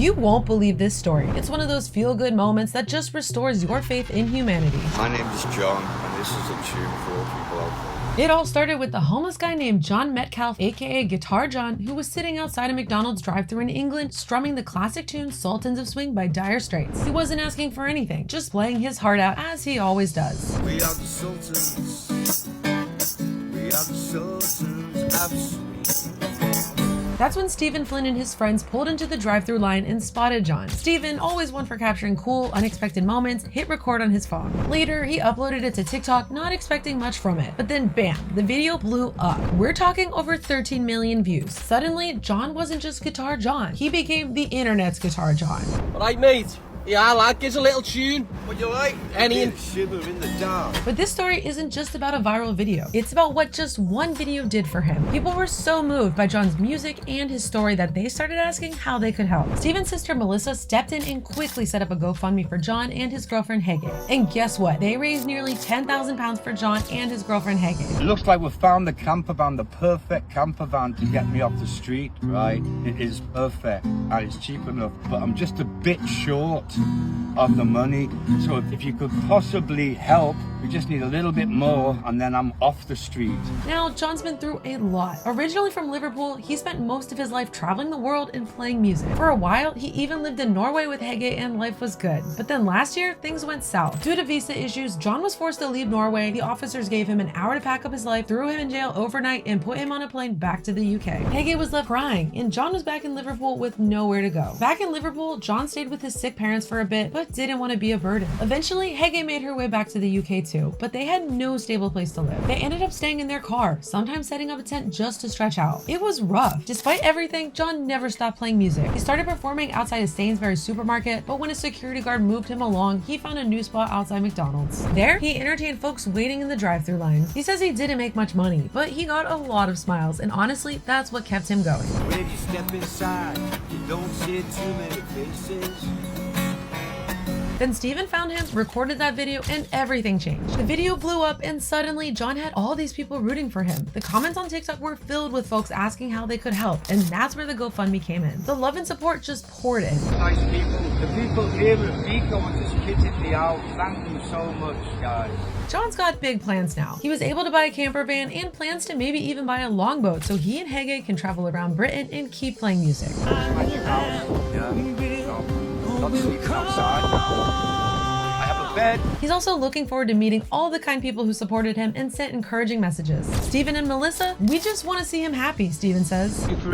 You won't believe this story. It's one of those feel-good moments that just restores your faith in humanity. My name is John, and this is a tune for all people out there. It all started with the homeless guy named John Metcalf, aka Guitar John, who was sitting outside a McDonald's drive-thru in England strumming the classic tune Sultans of Swing by Dire Straits. He wasn't asking for anything, just playing his heart out as he always does. We are the Sultans. We are the Sultans of Swing. That's when Stephen Flynn and his friends pulled into the drive-thru line and spotted John. Stephen, always one for capturing cool, unexpected moments, hit record on his phone. Later, he uploaded it to TikTok, not expecting much from it. But then bam, the video blew up. We're talking over 13 million views. Suddenly, John wasn't just Guitar John. He became the internet's Guitar John. Alright, mate. Yeah, I like it's a little tune. What you like? Any shiver in the dark. But this story isn't just about a viral video. It's about what just one video did for him. People were so moved by John's music and his story that they started asking how they could help. Stephen's sister Melissa stepped in and quickly set up a GoFundMe for John and his girlfriend Hege. And guess what? They raised nearly £10,000 for John and his girlfriend Hege. It looks like we've found the camper van, the perfect camper van to get me off the street, right? It is perfect and it's cheap enough, but I'm just a bit short of the money. So if you could possibly help, we just need a little bit more and then I'm off the street. Now, John's been through a lot. Originally from Liverpool, he spent most of his life traveling the world and playing music. For a while, he even lived in Norway with Hege and life was good. But then last year, things went south. Due to visa issues, John was forced to leave Norway. The officers gave him an hour to pack up his life, threw him in jail overnight, and put him on a plane back to the UK. Hege was left crying, and John was back in Liverpool with nowhere to go. Back in Liverpool, John stayed with his sick parents for a bit, but didn't want to be a burden. Eventually, Hege made her way back to the UK too, but they had no stable place to live. They ended up staying in their car, sometimes setting up a tent just to stretch out. It was rough. Despite everything, John never stopped playing music. He started performing outside a Sainsbury's supermarket, but when a security guard moved him along, he found a new spot outside McDonald's. There, he entertained folks waiting in the drive-thru line. He says he didn't make much money, but he got a lot of smiles, and honestly, that's what kept him going. When you step inside, you don't see too many faces. Then Stephen found him, recorded that video, and everything changed. The video blew up and suddenly John had all these people rooting for him. The comments on TikTok were filled with folks asking how they could help, and that's where the GoFundMe came in. The love and support just poured in. Nice people. The people here at Vico are just kitted me out. Thank you so much, guys. John's got big plans now. He was able to buy a camper van and plans to maybe even buy a longboat so he and Hege can travel around Britain and keep playing music. Not sleeping outside. I have a bed. He's also looking forward to meeting all the kind people who supported him and sent encouraging messages. Stephen and Melissa, we just want to see him happy, Stephen says.